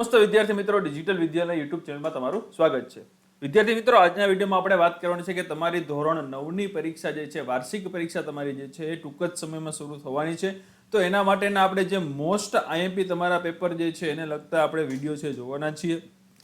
નમસ્તે વિદ્યાર્થી મિત્રો, ડિજિટલ વિદ્યાલય યુટ્યુબ ચેનલમાં તમારું સ્વાગત છે. વિદ્યાર્થી મિત્રો, આજના વિડીયોમાં આપણે વાત કરવાની છે કે તમારી ધોરણ 9ની પરીક્ષા જે છે, વાર્ષિક પરીક્ષા તમારી જે છે એ ટૂંક જ સમયમાં શરૂ થવાની છે. તો એના માટેના આપણે જે મોસ્ટ આઈએમપી તમારા પેપર જે છે એને લગતા આપણે વિડીયો છે જોવાના છીએ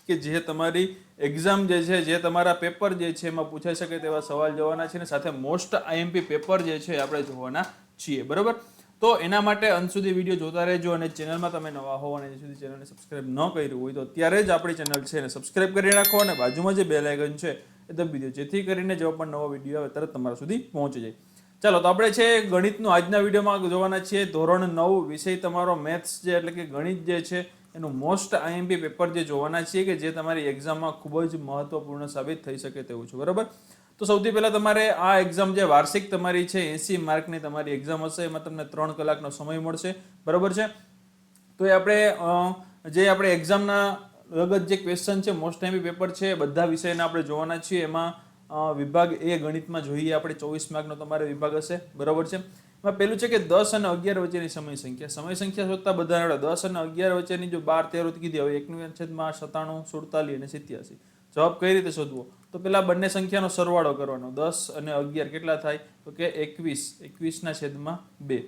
કે જે તમારી એક્ઝામ જે છે, જે તમારા પેપર જે છે એમાં પૂછાઈ શકે તેવા સવાલ જોવાના છે અને સાથે મોસ્ટ આઈએમપી પેપર જે છે આપણે જોવાના છીએ, બરાબર. તો એના માટે અંત સુધી વિડીયો જોતા રહેજો અને ચેનલમાં તમે નવા હો અને હજી સુધી ચેનલને સબસ્ક્રાઇબ ન કર્યું હોય તો અત્યારે જ આપણી ચેનલ છે એને સબસ્ક્રાઇબ કરી રાખો અને બાજુમાં જે બેલ આઇકન છે એ દબાવી દો, જેથી કરીને જો પણ નવો વિડીયો આવે તરત તમારા સુધી પહોંચી જાય. ચાલો, તો આપણે છે ગણિતનું આજના વિડીયોમાં જોવાના છીએ. ધોરણ 9 વિષય તમારો મેથ્સ જે એટલે કે ગણિત જે છે એનું મોસ્ટ આઈએમપી પેપર જે જોવાના છીએ કે જે તમારી એક્ઝામમાં ખૂબ જ મહત્વપૂર્ણ સાબિત થઈ શકે તેવું છે, બરાબર. તો સૌથી પહેલા તમારે આ એક્ઝામ જે વાર્ષિક તમારી છે 80 માર્કની તમારી એક્ઝામ હશે, એમાં તમને 3 કલાકનો સમય મળશે, બરાબર છે. તો એ આપણે એક્ઝામના લગત જે ક્વેશ્ચન છે, મોસ્ટ આઈએમપી પેપર છે, બધા વિષયના આપણે જોવાના છીએ. એમાં વિભાગ એ ગણિતમાં જોઈએ આપણે 24 માર્કનો તમારે વિભાગ હશે, બરાબર છે. એમાં પેલું છે કે 10 અને 11 વચ્ચેની સમય સંખ્યા શોધતા બધા 10 અને 11 વચ્ચેની જો 12 13 કીધી, હવે 1/97 47 અને 87 જવાબ કઈ રીતે શોધવો? તો પેલા બંને સંખ્યાનો સરવાળો કરવાનો. 10 અને 11 કેટલા થાય? તો કે 21/2.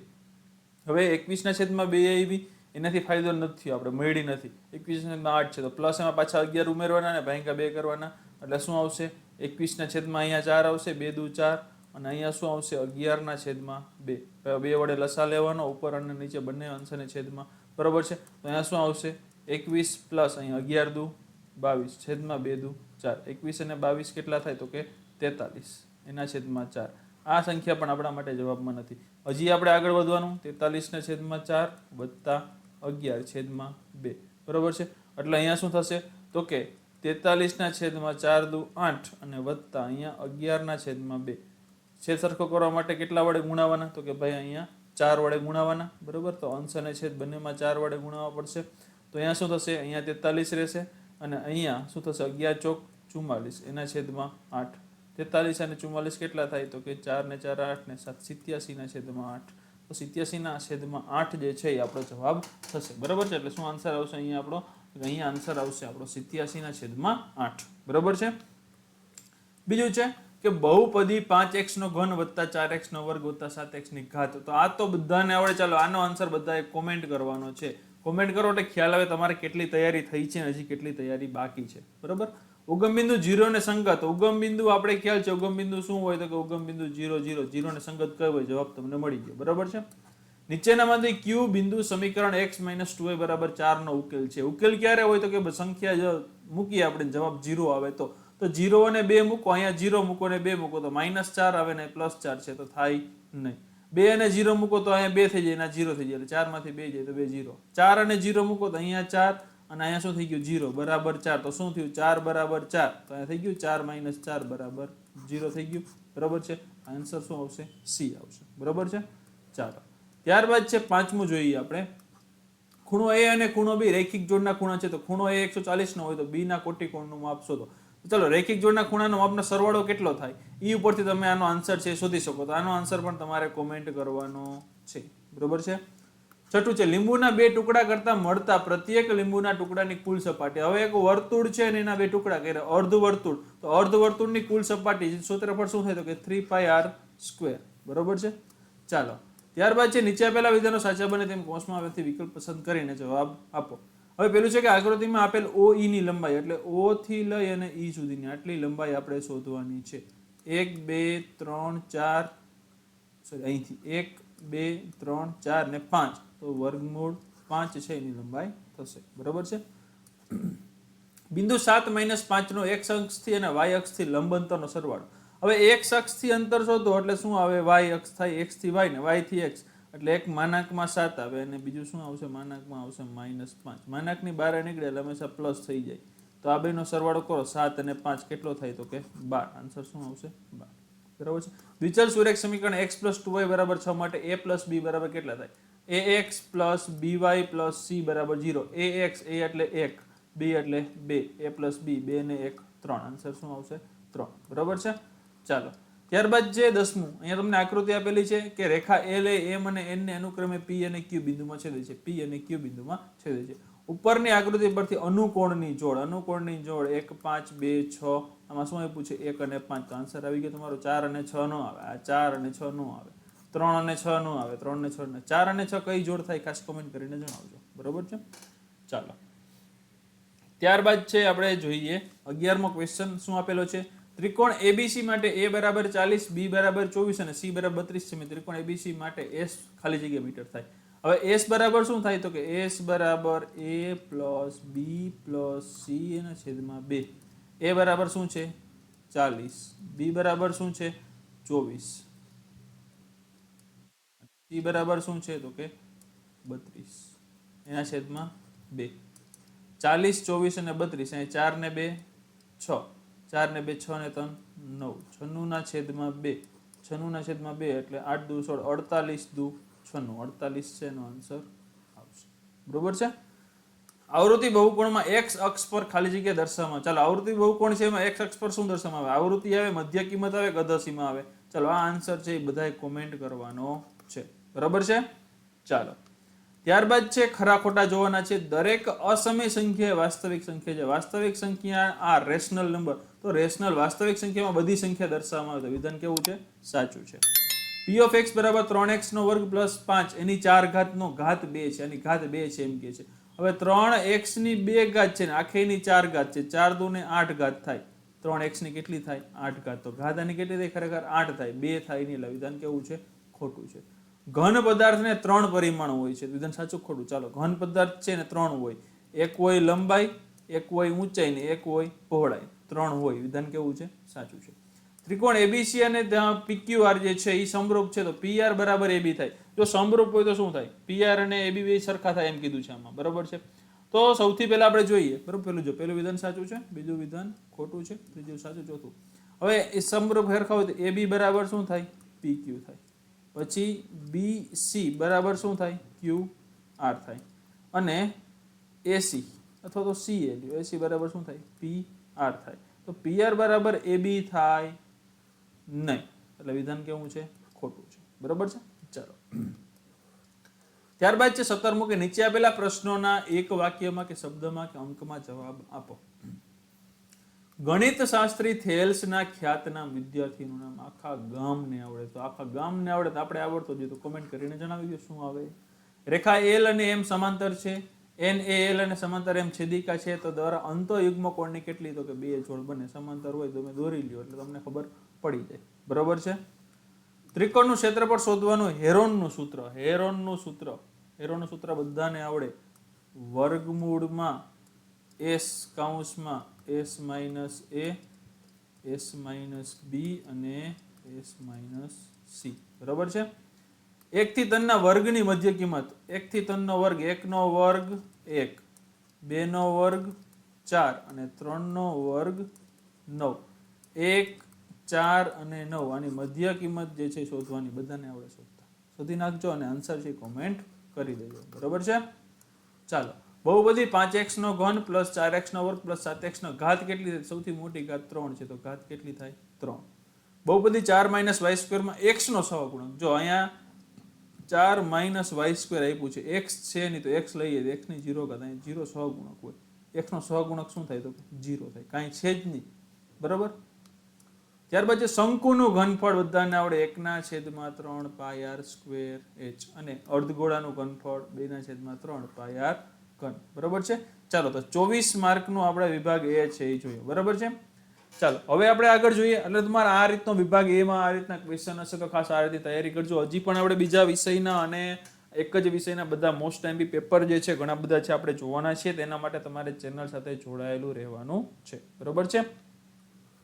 હવે 21/2 આવી, એનાથી ફાયદો નથી, આપણે મળી નથી. 21/8 છે તો પ્લસ એમાં પાછા 11 ઉમેરવાના અને ભાગ્યા 2 કરવાના, એટલે શું આવશે? 21/, અહીંયા 4 આવશે, 2 દુ 4, અને અહીંયા શું આવશે? 11/2. 2 વડે લસા લેવાનો, ઉપર અને નીચે બંને અંશને છેદમાં, બરોબર છે. તો અહીંયા શું આવશે? 21 પ્લસ અહીંયા 11 દુ 22 છેદમાં 2 દુ 4. 21 અને 22 કેટલા થાય? તો કે 43 એના છેદમાં 4. આ સંખ્યા પણ આપણા માટે જવાબમાં નથી. હજી આપણે આગળ વધવાનું. 43/4 વત્તા 11/2, બરોબર છે. એટલે અહીંયા શું થશે? તો કે 43/4 દુ 8 અને વત્તા અહીંયા 11/2. છેદ સરખો કરવા માટે કેટલા વડે ગુણાવાના? તો કે ભાઈ અહીંયા 4 વડે ગુણાવાના, બરોબર. તો અંશ અને છેદ બંનેમાં 4 વડે ગુણાવવા પડશે. તો અહીંયા શું થશે? અહીંયા 43 રહેશે અને અહીંયા શું થશે? 11 ચોક 44 એના છેદમાં 8. 43 અને 44 કેટલા થાય? તો કે 4 ને 4 8 ને 7 87/8. તો 87/8 જે છે એ આપણો જવાબ થશે, બરાબર છે. એટલે શું આન્સર આવશે અહીંયા આન્સર આવશે આપણો 87/8, બરાબર છે. બીજું છે કે બહુપદી 5x નો ઘન વત્તા 4x નો વર્ગ વત્તા 7x ની ઘાત. તો આ તો બધાને આવડે. ચાલો, આનો આન્સર બધાએ કોમેન્ટ કરવાનો છે. કોમેન્ટ કરો એટલે ખ્યાલ આવે તમારે કેટલી તૈયારી થઈ છે અને હજી કેટલી તૈયારી બાકી છે, બરાબર. ઉગમ બિંદુ 0 ને સંગત. ઉગમ બિંદુ આપણે ખ્યાલ છે, ઉગમ બિંદુ શું હોય? તો કે ઉગમ બિંદુ 0 0 0 ને સંગત કયો હોય? જવાબ તમને મળી ગયો, બરાબર છે. નીચેનામાંથી ક્યુ બિંદુ સમીકરણ x - 2y = 4 નો ઉકેલ છે? ઉકેલ ક્યારે હોય? તો કે સંખ્યા મૂકીએ આપણે, જવાબ 0 આવે તો 0 અને 2 મૂકો, અહીંયા 0 મૂકો અને 2 મૂકો તો -4 આવે ને +4 છે તો થાય નહીં. 2 અને 0 મૂકો તો અહીંયા 2 થઈ જાય, એના 0 થઈ જાય, એટલે 4 માંથી 2 જાય તો 2 0. 4 અને 0 મૂકો તો અહીંયા 4 અને અહીંયા શું થઈ ગયું? 0 બરાબર 4. તો શું થયું? 4 બરાબર 4. તો અહીંયા થઈ ગયું 4 - 4 બરાબર 0 થઈ ગયું, બરાબર છે. આન્સર શું આવશે? સી આવશે, બરાબર છે. ચાલો, ત્યારબાદ છે પાંચમું જોઈએ આપણે. ખૂણો એ અને ખૂણો બી રૈખિક જોડના ખૂણા છે. તો ખૂણો એ 140 નો હોય તો બી ના કોટિકોણનું માપ શોધો. ચલો, રૈખિક જોડના ખૂણાનો માપનો સરવાળો કેટલો થાય? ઈ ઉપરથી તમે આનો આન્સર છે શોધી શકો. તો આનો આન્સર પણ તમારે કોમેન્ટ કરવાનો છે, બરોબર છે. છઠ્ઠું છે લીંબુના 2 ટુકડા કરતા મળતા પ્રત્યેક લીંબુના ટુકડાની કુલ સપાટી. હવે એક વર્તુળ છે અને એના 2 ટુકડા કર્યા, અર્ધવર્તુળ. તો અર્ધવર્તુળની કુલ સપાટી ક્ષેત્રફળ શું થાય? તો કે 3πr², બરોબર છે. ચાલો, ત્યારબાદ છે નીચે આપેલા વિધાનો સાચા બને તેમ કૌંસમાં આવેથી વિકલ્પ પસંદ કરીને જવાબ આપો. હવે પેલું છે કે આકૃતિમાં આપેલ OE ની લંબાઈ, એટલે O થી લઈ અને E સુધીની આટલી લંબાઈ આપણે શોધવાની છે. 1 2 3 4 સોરી અહીંથી 1 2 3 4 ને 5, તો વર્ગમૂળ 5 છે એની લંબાઈ થશે, બરાબર છે. બિંદુ 7 - 5 નો x અક્ષથી અને y અક્ષથી લંબ અંતરનો સરવાળો. હવે x અક્ષથી અંતર શોધો એટલે શું આવે? y અક્ષ થાય, x થી y ને y થી x, એટલે 1/7 આવે અને બીજું શું આવશે? માનાંકમાં આવશે -5. માનાંકની બહાર નીકળે એટલે હંમેશા પ્લસ થઈ જાય. તો આ બેનો સરવાળો કરો, 7 અને 5 કેટલો થાય? તો કે 12. આન્સર શું આવશે? 12, બરાબર છે. દ્વિચલ સુરેખ સમીકરણ x + 2y = 6 માટે a + b બરાબર કેટલા થાય? ax + by + c = 0. ax, a એટલે 1, b એટલે 2, a + b 2 ને 1 3. આન્સર શું આવશે? 3, બરાબર છે. ચાલો, ત્યારબાદ છે 10મું. અહીંયા તમને આકૃતિ આપેલી છે કે રેખા L એ M અને N ને અનુક્રમે P અને Q બિંદુમાં છેદે છે. P અને Q બિંદુમાં છેદે છે. ઉપરની આકૃતિ પરથી અનુકોણની જોડ 1 5 2 6 આમાં શું આપ્યું છે 1 અને 5 તો આન્સર આવી ગયો તમારો 4 અને 6 નો આવે આ 4 અને 6 નો આવે 3 અને 6 નો આવે 3 અને 6 ને 4 અને 6 કઈ જોડ થાય ખાસ કમેન્ટ કરીને જણાવજો બરોબર છે ચાલો ત્યારબાદ છે આપણે જોઈએ 11મો ક્વેશ્ચન શું આપેલો છે ત્રિકોણ ABC માટે A બરાબર 40 B બરાબર 24 અને C બરાબર 32 છે મેં ત્રિકોણ ABC માટે S ખાલી જગ્યા મીટર થાય હવે S બરાબર શું થાય તો કે S બરાબર A plus B plus C એના છેદમાં 2 A બરાબર શું છે 40 B બરાબર શું છે 24 C બરાબર શું છે તો કે 32 એના છેદમાં 2 40 24 અને 32 અહીં 4 ને 2 6 4 ને 2 6 ને 3 9 96 ના છેદમાં 2 96 ના છેદમાં 2 એટલે 8 દુ 16 48 દુ 96 48 છે એનો આન્સર આવશે બરોબર છે આવૃત્તિ બહુકોણમાં x અક્ષ પર ખાલી જગ્યા દર્શાવવામાં ચાલો આવૃત્તિ બહુકોણ છે એમાં x અક્ષ પર શું દર્શાવવામાં આવે આવૃત્તિ આવે મધ્ય કિંમત આવે કે અધસીમા આવે ચાલો આ આન્સર છે એ બધાએ કોમેન્ટ કરવાનો છે બરાબર છે ચાલો ત્યારબાદ છે ખરા ખોટા જોવાના છે દરેક અસમય સંખ્યા વાસ્તવિક સંખ્યા છે વાસ્તવિક સંખ્યા આ રેશનલ નંબર તો રેશનલ વાસ્તવિક સંખ્યામાં બધી સંખ્યા દર્શાવવામાં આવે તો વિધાન કેવું છે સાચું છે p of x બરાબર 3x નો વર્ગ પ્લસ 5 એની 4 ઘાત નો ઘાત 2 છે એની ઘાત 2 છે એમ કે છે હવે 3x ની 2 ઘાત છે ને આખેની 4 ઘાત છે 4 દુ ને 8 ઘાત થાય 3x ની કેટલી થાય 8 ઘાત તો ઘાત આની કેટલી થાય ખરેખર 8 થાય 2 થાય નહીં એટલે વિધાન કેવું છે ખોટું છે ઘન પદાર્થને 3 પરિમાણો હોય છે વિધાન સાચું ખોટું ચાલો ઘન પદાર્થ છે ને 3 હોય એક હોય લંબાઈ એક હોય ઊંચાઈ ને એક હોય પહોળાઈ 3 હોય વિધાન કેવું છે સાચું છે ત્રિકોણ ABC અને PQR જે છે એ સમરૂપ છે તો PR બરાબર AB થાય જો સમરૂપ હોય તો શું થાય PR અને AB બે સરખા થાય એમ કીધું છે આમાં બરાબર છે તો સૌથી પહેલા આપણે જોઈએ બરાબર પહેલું વિધાન સાચું છે બીજું વિધાન ખોટું છે ત્રીજું સાચું ચોથું હવે એ સમરૂપ સરખા હોય તો AB બરાબર શું થાય PQ થાય પછી BC બરાબર શું થાય QR થાય અને AC અથવા તો CA AC બરાબર શું થાય PR થાય તો PR બરાબર AB થાય નહીં એટલે વિધાન કેવું છે ખોટું છે બરાબર છે ચાલો ત્યારબાદ છે 17મો કે નીચે આપેલા પ્રશ્નોના એક વાક્યમાં કે શબ્દમાં કે અંકમાં જવાબ આપો ગણિત શાસ્ત્રી થેલ્સના ખ્યાતનામ વિદ્યાર્થીનું નામ આખા ગામને આવડે તો આખા ગામને આવડે તો આપણે આવડતો જોઈએ તો કોમેન્ટ કરીને જણાવી દો શું આવે રેખા L અને M સમાંતર છે N એ L અને સમાંતર M છેદિકા છે તો દ્વારા અંતઃયુગ્મ કોણની કેટલી તો કે 2 જોડ બને સમાંતર હોય તો તમે દોરી લ્યો એટલે તમને ખબર પડી જાય બરાબર છે ત્રિકોણનું ક્ષેત્રફળ શોધવાનું હેરોનનું સૂત્ર બધાને આવડે વર્ગમૂળમાં s કૌંસમાં s minus a s minus b અને s માઇનસ c બરાબર છે 1 થી 3 ના વર્ગની મધ્ય કિંમત 1 થી 3 નો વર્ગ 1 નો વર્ગ 1 2 નો વર્ગ 4 અને 3 નો વર્ગ 9 1 4 અને 9 આની મધ્ય કિંમત જે છે શોધવાની બધાને આવડે શોધી નાખજો અને આન્સર છે કોમેન્ટ કરી દેજો બરાબર છે ચાલો બહુપદી 5x નો ઘન પ્લસ 4x નો વર્ગ પ્લસ 7x નો ઘાત કેટલી થાય સૌથી મોટી ઘાત 3 છે તો ઘાત કેટલી થાય 3 બહુપદી 4 માઇનસ y સ્ક્વેર માં x નો સહગુણક જો અહીંયા 4 માઇનસ y સ્ક્વેર આપ્યું છે x છે નહીં તો x લઈએ તો x ની 0 ઘાત અહીંયા 0 સહગુણક હોય x નો સહગુણક શું થાય તો 0 થાય કાંઈ છે જ નહીં બરાબર ત્યારબાદ જે શંકુનું ઘનફળ બધાને આવડે 1/3 પાઈ r સ્ક્વેર h અને અર્ધગોળાનું ઘનફળ 2/3 પાઈ r ઘન બરાબર છે ચાલો તો 24 માર્કનો આપણે વિભાગ A છે એ જોઈએ બરાબર છે ચાલો હવે આપણે આગળ જોઈએ એટલે તમારા આ રીતનો વિભાગ A માં આ રીતના ક્વેશ્ચન હશે તો ખાસ આ રીતે તૈયારી કરજો હજી પણ આપણે બીજા વિષયના અને એક જ વિષયના બધા મોસ્ટ એમપી પેપર જે છે ઘણા બધા છે આપણે જોવાના છે તેના માટે તમારે ચેનલ સાથે જોડાયેલું રહેવાનું છે બરાબર છે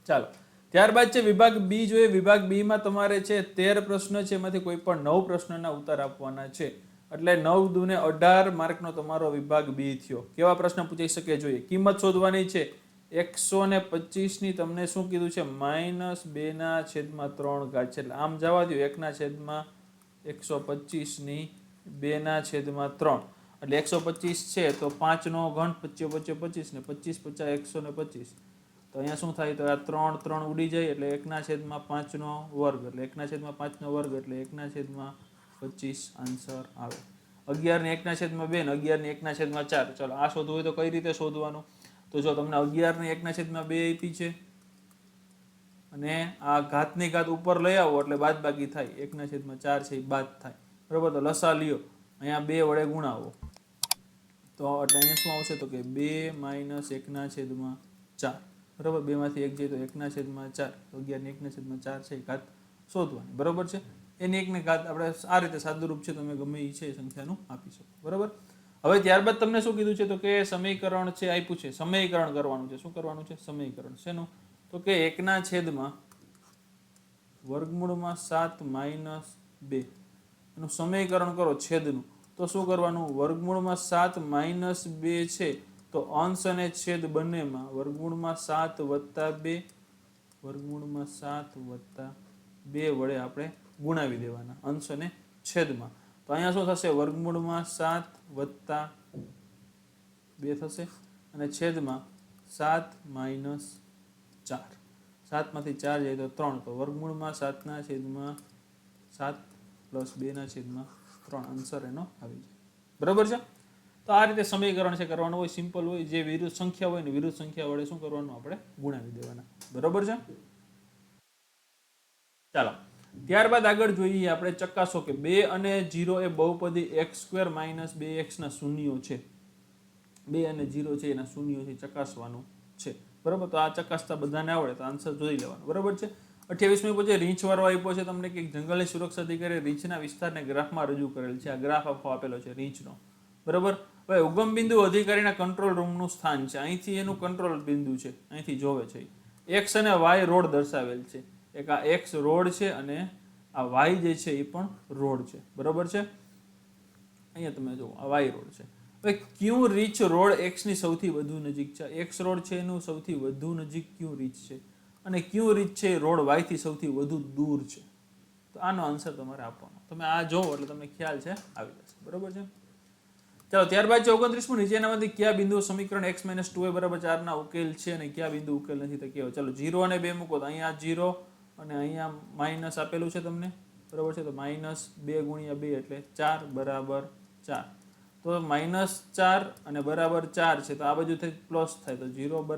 ચાલો ત્યારબાદ છે વિભાગ બી જોઈએ વિભાગ બી માં તમારે છે 13 પ્રશ્ન છે એમાંથી કોઈ પણ 9 પ્રશ્નના ઉત્તર આપવાના છે એટલે 9 દુને 18 માર્કનો તમારો વિભાગ બી થયો કેવા પ્રશ્ન પૂછાઈ શકે જોઈએ કિંમત શોધવાની છે 125 ની તમને શું કીધું છે -2/3 ઘાત છે એટલે આમ જવા દો 1/125 ની 2/3 એટલે 125 છે તો 5 નો ઘન 25 25 ને 25 50 125 તો અહીંયા શું થાય તો આ 3 3 ઉડી જાય એટલે 1/5 નો વર્ગ એટલે 1/5 નો વર્ગ એટલે 1/25 આન્સર આવે 11 ને 1/2 ને 11 ને 1/4. ચાલો આ શોધવું હોય તો કઈ રીતે શોધવાનું? તો જો તમને 11 ને 1/2 આપી છે અને આ ઘાતની ઘાત ઉપર લઈ આવો એટલે બાદ બાકી થાય, 1/4 છે એ બાદ થાય, બરોબર. તો લસા લ્યો, અહીંયા 2 વડે ગુણાવો તો એટલે અહીંયા શું આવશે તો કે 2 - 1/4, બરોબર. 2 માંથી 1 જાય તો 1/4, 11 ને 1/4 છે એ ઘાત શોધવાની, બરોબર છે. એની એકની ઘાત આપણે આ રીતે સાદુરૂપ છે, તમે ગમે એ છે એ સંખ્યાનું આપી શકો, બરોબર. હવે ત્યારબાદ તમને શું કીધું છે તો કે સમીકરણ છે આપ્યું છે, સમીકરણ કરવાનું છે. શું કરવાનું છે? સમીકરણ. શેનું? તો કે 1/7 વર્ગમૂળમાં 7 - 2 એનું સમીકરણ કરો છેદનું. તો શું કરવાનું? વર્ગમૂળમાં 7 - 2 છે તો અંશ અને છેદ બંનેમાં વર્ગમૂળમાં 7 + 2 વર્ગમૂળમાં 7 + 2 વડે આપણે ગુણાવી દેવાના અંશ અને છેદમાં. તો અહીંયા શું થશે? વર્ગમૂળમાં 7 + 2 થશે અને છેદમાં 7 - 4. 7 માંથી 4 જાય તો 3, તો વર્ગમૂળમાં 7/7 + 2/3 આન્સર એનો આવી જાય, બરોબર છે. તો આ રીતે સમીકરણ છે કરવાનું હોય, સિમ્પલ હોય. જે વિરુદ્ધ સંખ્યા હોય ને વિરુદ્ધ સંખ્યા વડે શું કરવાનું? આપણે ગુણાવી દેવાના, બરોબર છે. ચાલો ત્યારબાદ આગળ જોઈએ આપણે, ચકાસો કે 2 અને 0 એ બહુપદી x² - 2x ના શૂન્યો છે. 2 અને 0 છે એના શૂન્યો છે, ચકાસવાનું છે, બરોબર. તો આ ચકાસતા બધાને આવડે તો આન્સર જોઈ લેવાનો, બરોબર છે. 28મી પૂછે રીંછ વાળો આપ્યો છે તમને કે જંગલની સુરક્ષા અધિકારી રીંછના વિસ્તારને ગ્રાફમાં રજૂ કરેલ છે. આ ગ્રાફ આખો આપેલો છે રીંછનો, બરોબર. હવે ઉગમ બિંદુ અધિકારીના કંટ્રોલ રૂમનું સ્થાન છે, અહીંથી એનું કંટ્રોલ બિંદુ છે, અહીંથી જોવે છે. એક્સ અને વાય રોડ દર્શાવેલ છે. એક આ એક્સ રોડ છે અને આ વાય જે છે એ પણ રોડ છે, બરોબર છે. અહીંયા તમે જુઓ આ વાય રોડ છે. હવે ક્યુ રીચ રોડ એક્સ ની સૌથી વધુ નજીક છે. એક્સ રોડ છે એનું સૌથી વધુ નજીક ક્યુ રીચ છે અને ક્યુ રીચ છે એ રોડ વાય થી સૌથી વધુ દૂર છે. તો આનો આન્સર તમારે આપવાનો. તમે આ જોવો એટલે તમને ખ્યાલ છે આવી જશે, બરોબર છે. ચાલો ત્યારબાદ છે 29મું, નીચેનામાંથી કયા બિંદુ સમીકરણ x - 2y = 4 ના ઉકેલ છે અને કયા બિંદુ ઉકેલ નથી તો કેવો? ચાલો 0 અને 2 મૂકો તો અહીંયા 0 અને અહીંયા માઇનસ આપેલું છે તમને, બરોબર છે. તો -2 × 2 એટલે 4 = 4. તો -4 અને =4 છે તો આ બાજુ થઈ પ્લસ થાય તો 0 =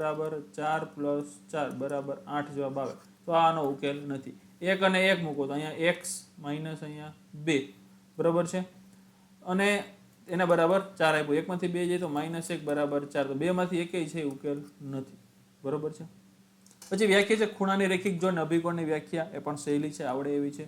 4 + 4 = 8 જવાબ આવે. તો આનો ઉકેલ નથી. 1 અને 1 મૂકો તો અહીંયા x માઇનસ અહીંયા 2, બરોબર છે. અને એના બરાબર 4 આપ્યું. 1 માંથી 2 જાય તો -1 = 4. તો 2 માંથી એકેય છે ઉકેલ નથી, બરોબર છે. પછી વ્યાખ્યા છે ખૂણાની રેખિક જોડને અભિકોણની વ્યાખ્યા, એ પણ સહેલી છે, આવડે એવી છે.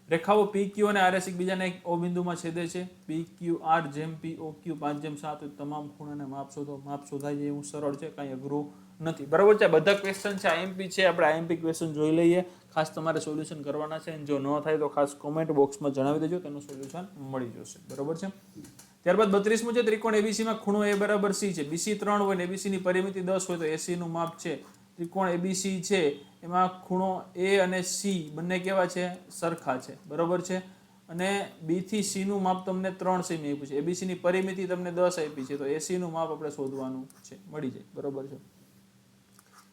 રેખાઓ PQ અને RS એકબીજાને O બિંદુમાં છેદે છે. PQR જેમ POQ 5/7 હોય તમામ ખૂણાના માપ શોધો. માપ શોધાય જાય એવું સરળ છે, કાંઈ અઘરું નથી, બરોબર છે. બધા ક્વેશ્ચન છે IMP છે, આપણે IMP ક્વેશ્ચન જોઈ લઈએ. ખાસ તમારે સોલ્યુશન કરવાના છે, જો ન થાય તો ખાસ કોમેન્ટ બોક્સમાં જણાવી દેજો, તેનું સોલ્યુશન મળી જશે, બરોબર છે. ત્યારબાદ 32મું છે, ત્રિકોણ ABC માં ખૂણો A = C છે. BC 3 હોય ને ABC ની પરિમિતિ 10 હોય તો AC નું માપ છે. ત્રિકોણ ABC છે એમાં ખૂણો A અને C બંને કેવા છે? સરખા છે, બરોબર છે. અને B થી C નું માપ તમને 3 સેમી આપ્યું છે. ABC ની પરિમિતિ તમને 10 આપી છે તો AC નું માપ આપણે શોધવાનું છે, મળી જાય, બરોબર છે.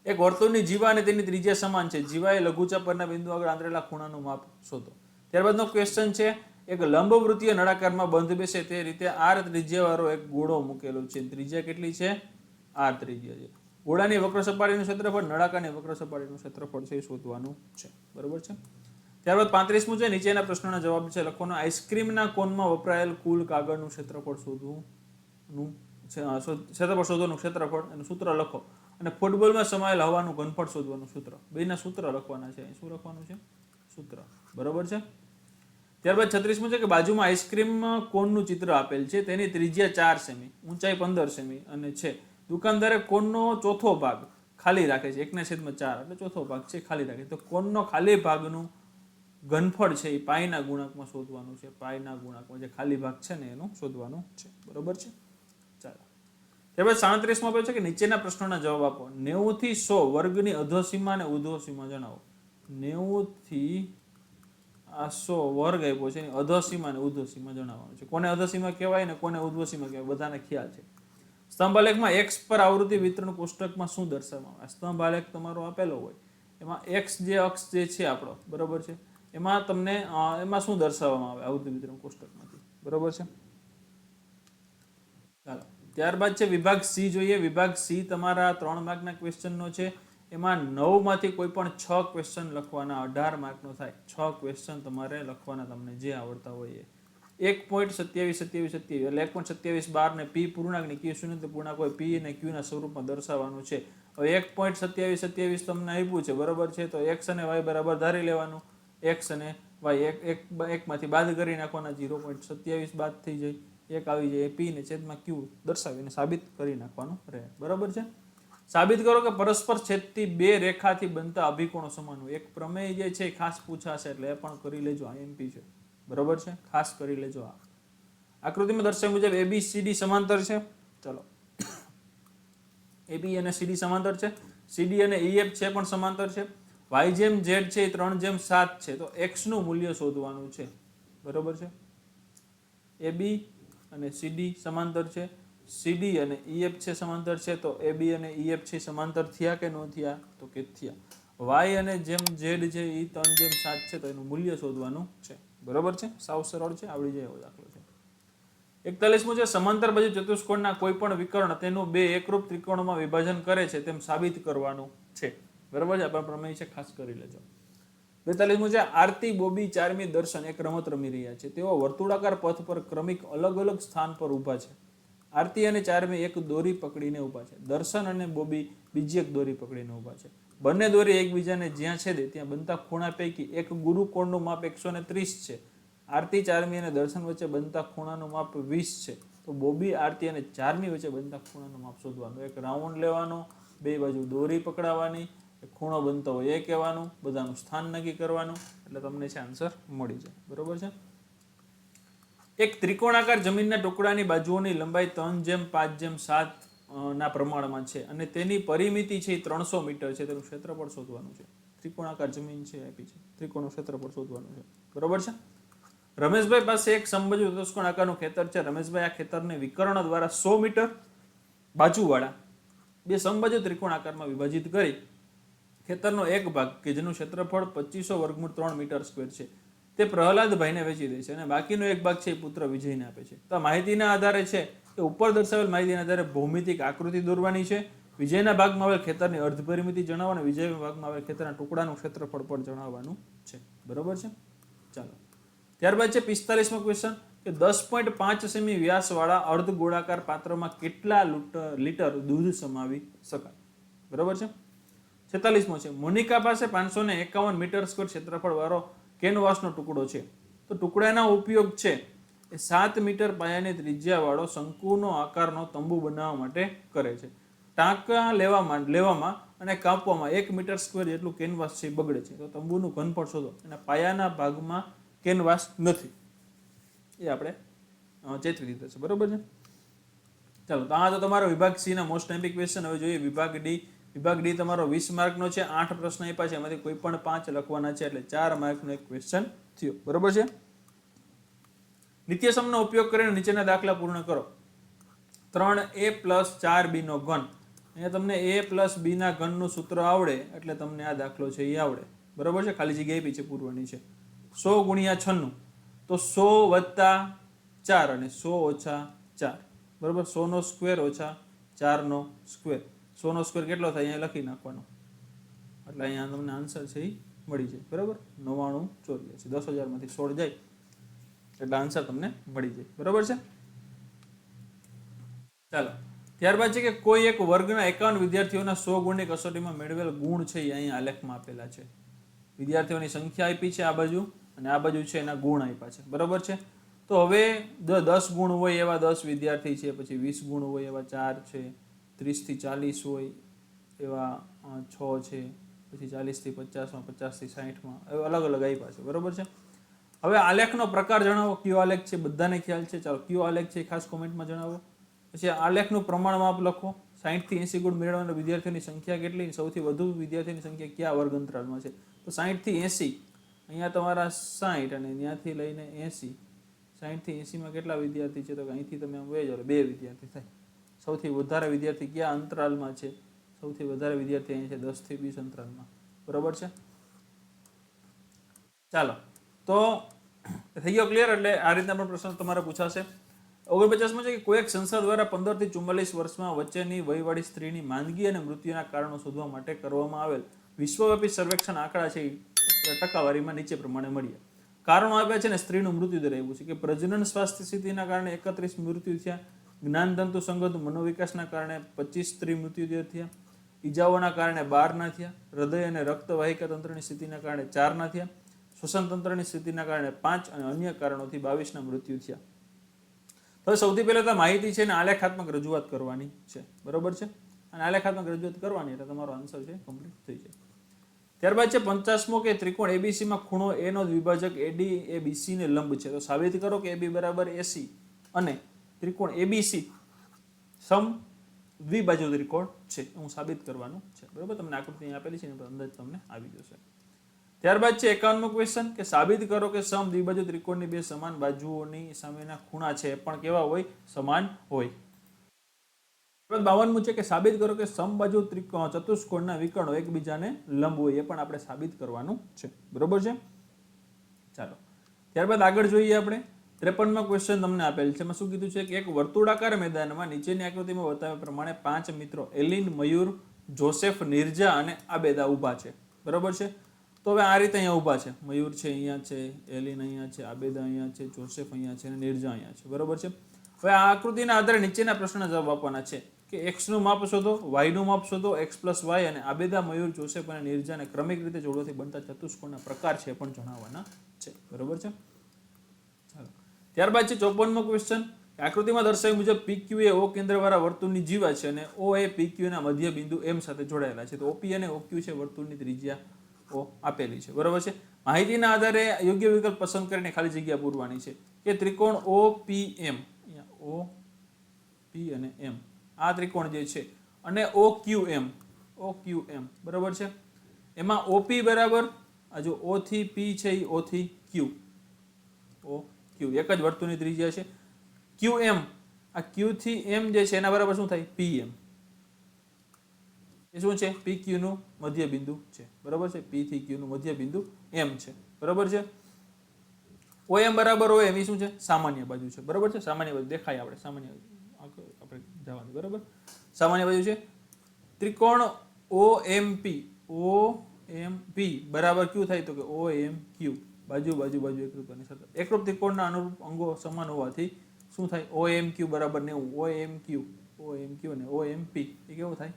એક વર્તુળની જીવા અને તેની ત્રિજ્યા સમાન છે. જીવા એ લઘુચાપ પરના બિંદુ આગળ આંતરેલા ખૂણાનું માપ શોધો. ત્યારબાદનો ક્વેશ્ચન છે, એક લંબવૃત્તીય નળાકારમાં બંધ બેસે તે રીતે r ત્રિજ્યાવાળો એક ગોળો મૂકેલો છે. ત્રિજ્યા કેટલી છે? r ત્રિજ્યા છે. ગોળાની વક્ર સપાટીનું ક્ષેત્રફળ નળાકારની વક્ર સપાટીનું ક્ષેત્રફળ છે એ શોધવાનું છે, બરોબર છે. ત્યારબાદ 35મું છે, નીચેના પ્રશ્નોના જવાબ છે લખવાનો. આઈસ્ક્રીમના કોનમાં વપરાયેલ કુલ કાગળનું ક્ષેત્રફળ શોધવાનું ક્ષેત્રફળ એનું સૂત્ર લખો. અને ફૂટબોલમાં સમાયેલ હવાનું ઘનફળ શોધવાનું સૂત્ર. બેના સૂત્ર લખવાના છે. શું લખવાનું છે? સૂત્ર, બરોબર છે. ત્યારબાદ 36મું છે કે બાજુમાં આઈસ્ક્રીમ કોનનું ચિત્ર આપેલ છે. તેની ત્રિજ્યા 4 સેમી, ઊંચાઈ 15 સેમી અને છે. દુકાનદારે કોનનો ચોથો ભાગ ખાલી રાખે છે. 1/4 એટલે ચોથો ભાગ છે ખાલી રાખે. તો કોનનો ખાલી ભાગનું ઘનફળ છે એ પાઈના ગુણાંકમાં શોધવાનું છે. પાઈના ગુણાંકમાં જે ખાલી ભાગ છે ને એનું શોધવાનું છે, બરોબર છે. ચાલો ત્યારબાદ 37માં આપે છે કે નીચેના પ્રશ્નોના જવાબ આપો. 90 થી 100 વર્ગની અધોસીમા અને ઉધોસીમા જણાવો. 90 થી 100 વર્ગ આપ્યો છે, અધોસીમા અને ઉધોસીમા જણાવવાનું છે. કોને અધોસીમા કહેવાય ને કોને ઉધોસીમા કહેવાય બધાને ખ્યાલ છે. સ્તંભ આલેખમાં x પર આવૃત્તિ વિતરણ કોષ્ટકમાં શું દર્શાવવામાં આવે? સ્તંભ આલેખ તમારો આપેલો હોય એમાં x જે અક્ષ જે છે આપણો, બરોબર છે, એમાં તમને એમાં શું દર્શાવવામાં આવે આવૃત્તિ વિતરણ કોષ્ટકમાંથી, બરોબર છે. ચાલો, ત્યારબાદ છે વિભાગ સી જોઈએ. વિભાગ સી તમારા 3 માર્કના ક્વેશ્ચનનો છે. એમાં 9 માંથી કોઈ પણ 6 ક્વેશ્ચન લખવાના, 18 માર્કનો થાય. 6 ક્વેશ્ચન તમારે લખવાના, તમને જે આવડતા હોય એ. 1.272727 એટલે 1.27 બાર ને પી પૂર્ણાંકની ક્યુ શૂન્ય પૂર્ણાંક હોય પી અને ક્યુ ના સ્વરૂપમાં દર્શાવવાનું છે. હવે 1.2727 તમને આપ્યું છે, બરોબર છે, તો એક્સ અને વાય બરાબર ધારી લેવાનું. એક્સ અને વાય એકમાંથી બાદ કરી નાખવાના, 0.27 બાદ થઈ જાય, એક આવી જાય, પી ને છેદમાં ક્યુ દર્શાવીને સાબિત કરી નાખવાનું રહે, બરોબર છે. સાબિત કરો કે પરસ્પર છેદતી બે રેખાથી બનતા અભિકોણો સમાન હોય. એક પ્રમેય જે છે એ ખાસ પૂછાશે એટલે એ પણ કરી લેજો, આઈએમપી છે, બરોબર છે, ખાસ કરી લેજો. આ આકૃતિમાં દર્શાવ્યા મુજબ એબીસીડી સમાંતર છે. ચલો, એબી અને સીડી સમાંતર છે. સીડી અને ઈએફ છે પણ સમાંતર છે. વાય જેમ ઝેડ છે એ 3:7 છે, તો એક્સ નું મૂલ્ય શોધવાનું છે, બરોબર છે. એબી અને સીડી સમાંતર છે. સીડી અને ઈએફ છે સમાંતર છે, તો એબી અને ઈએફ છે સમાંતર થયા કે ન થયા? તો કે થયા. વાય અને જેમ ઝેડ છે એ 3:7 છે, તો એનું મૂલ્ય શોધવાનું છે, બરોબર છે. સાવ સરળ છે, આવડી જાય એવો દાખલો છે. 41મો છે સમાંતર બાજુ ચતુષ્કોણના કોઈ પણ વિકર્ણ તેનું બે એકરૂપ ત્રિકોણમાં વિભાજન કરે છે તેમ સાબિત કરવાનું છે, બરોબર છે. આપણા પ્રમેય છે, ખાસ કરી લેજો. 42મો છે આરતી, બોબી, ચાર્મી, દર્શન એક રમત રમી રહ્યા છે. તેઓ વર્તુળાકાર પથ પર ક્રમિક અલગ અલગ સ્થાન પર ઊભા છે. આરતી અને ચાર્મી એક દોરી પકડીને ઊભા છે. દર્શન અને બોબી બીજી એક દોરી પકડીને ઊભા છે. બંને દોરી એકબીજાને જ્યાં છેદે ત્યાં બનતા ખૂણા પૈકી એક ગુરુ કોણનું માપ 130 છે. આરતી, ચાર્મી અને દર્શન વચ્ચે બનતા ખૂણાનું માપ 20 છે. તો બોબી, આરતી અને ચાર્મી વચ્ચે બનતા ખૂણાનું માપ શોધવાનું. એક રાઉન્ડ લેવાનો, બે બાજુ દોરી પકડાવવાની, ખૂણો બનતો હોય એ કહેવાનું, બધાનું સ્થાન નક્કી કરવાનું, એટલે તમને છે આન્સર મળી જાય, બરોબર છે. એક ત્રિકોણાકાર જમીનના ટુકડાની બાજુઓની લંબાઈ 3:5:7 ના પ્રમાણમાં છે અને તેની પરિમિતિ છે 300 મીટર છે. તેનું ક્ષેત્રફળ શોધવાનું છે. ત્રિકોણાકાર જમીન છે આપી છે, ત્રિકોણનું ક્ષેત્રફળ શોધવાનું છે, બરોબર છે. રમેશભાઈ પાસે એક સમબાજુ ચતુષ્કોણ આકારનું ખેતર છે. રમેશભાઈ આ ખેતરને વિકર્ણ દ્વારા 100 મીટર બાજુવાળા બે સમબાજુ ત્રિકોણ આકારમાં વિભાજિત કરી ખેતરનો એક ભાગ કે જેનું ક્ષેત્રફળ 2500 √3 મીટર સ્ક્વેર છે તે પ્રહલાદભાઈને વેચી દે છે અને બાકીનો એક ભાગ છે એ પુત્ર વિજયને આપે છે. તો આ માહિતીના આધારે છે કે ઉપર દર્શાવેલ માહિતીના આધારે ભૌમિતિક આકૃતિ દોરવાની છે. વિજયના ભાગમાં આવેલ ખેતરની અર્ધ પરિમિતિ જણાવો અને વિજયના ભાગમાં આવેલ ખેતરના ટુકડાનું ક્ષેત્રફળ પણ જણાવવાનું છે, બરોબર છે. ચાલો, ત્યારબાદ છે 45મો ક્વેશ્ચન કે 10.5 સેમી વ્યાસવાળા અર્ધ ગોળાકાર પાત્રમાં કેટલા લીટર દૂધ સમાવી શકાય, બરોબર છે. 46મો છે મોનિકા પાસે 551 મીટર સ્ક્વેર ક્ષેત્રફળ વાળો કેનવાસનો ટુકડો છે. તો ટુકડાના ઉપયોગ છે એ 7 મીટર પાયાની ત્રિજ્યા વાળો શંકુનો આકારનો તંબુ બનાવવા માટે કરે છે. ટાંકા લેવામાં અને કાપવામાં 1 મીટર સ્ક્વેર જેટલું કેનવાસ છે બગડે છે. તો તંબુનું ઘનફળ શોધો. અને પાયાના ભાગમાં કેનવાસ નથી, એ આપણે ચેતવી દીધો છે, બરોબર છે. ચાલો, તો આ તો તમારો વિભાગ સી ના મોસ્ટ એમ્પી ક્વેશ્ચન. હવે જોઈએ વિભાગ ડી. વિભાગ ડી તમારો 20 માર્કનો છે. 8 પ્રશ્ન આપ્યા છે, એમાંથી કોઈ પણ 5 લખવાના છે, એટલે 4 માર્કનો એક ક્વેશ્ચન થયો, બરોબર છે. નિત્યસમનો ઉપયોગ કરીને નીચેના દાખલા પૂર્ણ કરો. 3a + 4b નો ઘન. અહીંયા તમને a + b ના ઘનનું સૂત્ર આવડે એટલે તમને આ દાખલો છે એ આવડે, બરોબર છે. ખાલી જગ્યા આપી છે પૂર્વની છે. 100 × 96, તો 100 + 4 અને 100 - 4, બરોબર. 100 નો સ્ક્વેર ઓછા 4 નો સ્ક્વેર. 100 નો સ્ક્વેર કેટલો થાય અહીંયા લખી નાખવાનો, એટલે અહીંયા તમને આન્સર છે એ મળી જાય, બરોબર. 9984, 10,000 માંથી 16 જાય એટલે આન્સર તમને મળી જાય, બરોબર છે. ચાલો, ત્યારબાદ છે કે કોઈ એક વર્ગના 51 વિદ્યાર્થીઓના 100 ગુણની કસોટીમાં મેળવેલ ગુણ છે એ અહીંયા આલેખમાં આપેલા છે. વિદ્યાર્થીઓની સંખ્યા આપી છે આ બાજુ અને આ બાજુ છે એના ગુણ આપ્યા છે, બરોબર છે. તો હવે 10 ગુણ હોય એવા 10 વિદ્યાર્થી છે, પછી 20 ગુણ હોય એવા 4 છે, 30 થી 40 હોય એવા 6 છે, પછી 40 થી 50માં, 50 થી 60માં અલગ અલગ આપ્યા છે, બરોબર છે. હવે આલેખનો પ્રકાર જણાવો, કયો આલેખ છે, બધાને ખ્યાલ છે. ચાલો, કયો આલેખ છે ખાસ કોમેન્ટમાં જણાવો. પછી આલેખનું પ્રમાણ માપ લખો. 60 થી 80 ગુણ મેળવનાર વિદ્યાર્થીઓની સંખ્યા કેટલી? સૌથી વધુ વિદ્યાર્થીની સંખ્યા કયા વર્ગ અંતરાલમાં છે? તો 60 થી 80. અહીંયા તમારા 60 અને ત્યાંથી લઈને 80. 60 થી 80માં કેટલા વિદ્યાર્થી છે? તો અહીંથી તમે આમ વહી જાઓ, 2 વિદ્યાર્થી થાય. સૌથી વધારે વિદ્યાર્થી કયા અંતરાલમાં છે? સૌથી વધારે વિદ્યાર્થી અહીં છે 10 થી 20 અંતરાલમાં, બરોબર છે. ચાલો, તો થઈ ગયો ક્લિયર. એટલે આ રીતના પણ પ્રશ્ન તમારે પૂછાશે. 49માં છે કે કોઈ એક સંસ્થા દ્વારા 15 થી 44 વર્ષમાં વચ્ચેની વયવાળી સ્ત્રીની માંદગી અને મૃત્યુના કારણો શોધવા માટે કરવામાં આવેલ વિશ્વવ્યાપી સર્વેક્ષણ આંકડા છે એ ટકાવારીમાં નીચે પ્રમાણે મળ્યા. કારણો આપ્યા છે ને સ્ત્રીનું મૃત્યુ દર આવ્યું છે કે પ્રજનન સ્વાસ્થ્ય સ્થિતિના કારણે 31 મૃત્યુ થયા, જ્ઞાનતંતુ સંગત મનોવિકાસના કારણે 25 સ્ત્રી મૃત્યુ થયા, ઈજાઓના કારણે 12 ના થયા, હૃદય અને રક્તવાહિકા તંત્રની સ્થિતિના કારણે 4 ના થયા, શ્વસન તંત્રની સ્થિતિના કારણે 5 અને અન્ય કારણોથી 22 ના મૃત્યુ થયા. તો સૌથી પહેલા તો માહિતી છે ને આલેખાત્મક રજૂઆત કરવાની છે, બરોબર છે, અને આલેખાત્મક રજૂઆત કરવાની એટલે તમારો આન્સર છે કમ્પ્લીટ થઈ જાય. ત્યારબાદ છે 50મો કે ત્રિકોણ ABC માં ખૂણો A નો દ્વિભાજક AD એ BC ને લંબ છે. તો સાબિત કરો કે AB બરાબર AC અને ત્રિકોણ ABC સમ દ્વિબાજુ ત્રિકોણ છે. હું સાબિત કરવાનું છે, બરોબર. તમને આકૃતિ અહીં આપેલી છે ને અંદાજ તમને આવી જશે. ત્યારબાદ છે 51મો ક્વેશ્ચન કે સાબિત કરો કે સમ દ્વિબાજુ ત્રિકોણની બે સમાન બાજુઓની સામેના ખૂણા છે પણ કેવા હોય? સમાન હોય. 52મું છે કે સાબિત કરો કે સમબાજુ ચતુષ્કોણના વિકર્ણો એકબીજાને લંબ હોય. એ પણ આપણે સાબિત કરવાનું છે, બરોબર છે. ચાલો ત્યારબાદ આગળ જોઈએ આપણે 53મો ક્વેશ્ચન તમને આપેલ છે. એમાં શું કીધું છે કે એક વર્તુળાકાર મેદાનમાં નીચેની આકૃતિમાં બતાવ્યા પ્રમાણે 5 મિત્રો એલિન, મયુર, જોસેફ, નિર્જા અને આબેદા ઊભા છે, બરોબર છે. તો હવે આ રીતે અહીંયા ઊભા છે. મયુર છે અહીંયા છે, એલિન અહીંયા છે, આબેદા અહીંયા છે, જોસેફ અહીંયા છે અને નિર્જા અહીંયા છે, બરોબર છે. હવે આ આકૃતિના આધારે નીચેના પ્રશ્નના જવાબ આપવાના છે કે x નું માપ શોધો, y નું માપ શોધો, x + y અને આબેદા, મયુર, જોસેફ અને નિર્જાને ક્રમિક રીતે જોડવાથી બનતા ચતુષ્કોણના પ્રકાર છે પણ જણાવવાના છે, બરોબર છે. ચાલો ત્યારબાદ છે 54મો ક્વેશ્ચન. આકૃતિમાં દર્શાવ્યા મુજબ PQ એ O કેન્દ્રવાળા વર્તુળની જીવા છે અને O એ PQ ના મધ્ય બિંદુ M સાથે જોડાયેલા છે. તો OP અને OQ છે વર્તુળની ત્રિજ્યા O આપેલી છે, બરોબર છે. માહિતીના આધારે યોગ્ય વિકલ્પ પસંદ કરીને ખાલી જગ્યા પૂરવાની છે કે ત્રિકોણ OPM, અહીંયા OP અને M આ ત્રિકોણ જે છે અને OQM, બરોબર છે. એમાં OP બરાબર આ જો O થી P છે એ O થી Q, એક જ વર્તુળની ત્રિજ્યા છે. QM આ Q થી M જે છે એના બરાબર શું થાય? PM. એ શું છે? PQ નું મધ્ય બિંદુ છે, બરોબર છે. P થી Q નું મધ્ય બિંદુ M છે, બરોબર છે. OM બરાબર OM એ શું છે? સામાન્ય બાજુ છે, બરોબર છે. સામાન્ય બાજુ દેખાય આપણે સામાન્ય આપણે જવાનું, બરોબર. સામાન્ય બાજુ છે. ત્રિકોણ OMP બરાબર Q થાય તો કે OMQ બાજુ એકરૂપ ત્રિકોણના અનુરૂપ અંગો સમાન હોવાથી શું થાય? OMQ બરાબર 90, OMQ અને OMP એ કેવું થાય?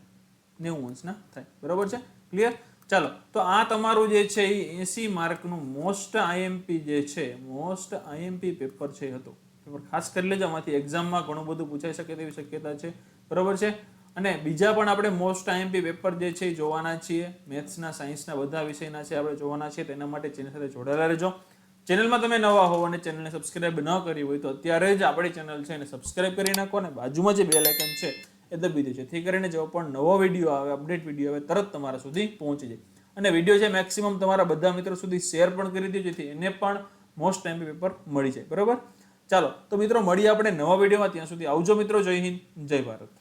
90 અંશના થાય, બરોબર છે. ક્લિયર? ચાલો તો આ તમારું જે છે એ 80 માર્કનું મોસ્ટ આઈએમપી જે છે પેપર છે હતું. પેપર ખાસ કરી લેજો, આમાંથી એક્ઝામમાં ઘણું બધું પૂછાઈ શકે તેવી શક્યતા છે, બરોબર છે. અને બીજા પણ આપણે મોસ્ટ આઈએમપી પેપર જે છે એ જોવાના છીએ. મેથ્સના, સાયન્સના બધા વિષયના છે આપણે જોવાના છીએ. તેના માટે ચેનલ સાથે જોડાયેલા રહેજો. ચેનલમાં તમે નવા હો અને ચેનલને સબસ્ક્રાઇબ ન કરી હોય તો અત્યારે જ આપણી ચેનલ છે એને સબસ્ક્રાઇબ કરી નાખો અને બાજુમાં જે બેલ આઇકન છે એ દબી દેજો, જેથી કરીને જો પણ નવો વિડીયો આવે, અપડેટ વિડીયો આવે તરત તમારા સુધી પહોંચી જાય. અને વિડીયો છે મેક્સિમમ તમારા બધા મિત્રો સુધી શેર પણ કરી દેજો, જેથી એને પણ મોસ્ટ આઈએમપી પેપર મળી જાય, બરોબર. ચાલો તો મિત્રો મળીએ આપણે નવા વિડીયોમાં. ત્યાં સુધી આવજો મિત્રો. જય હિન્દ, જય ભારત.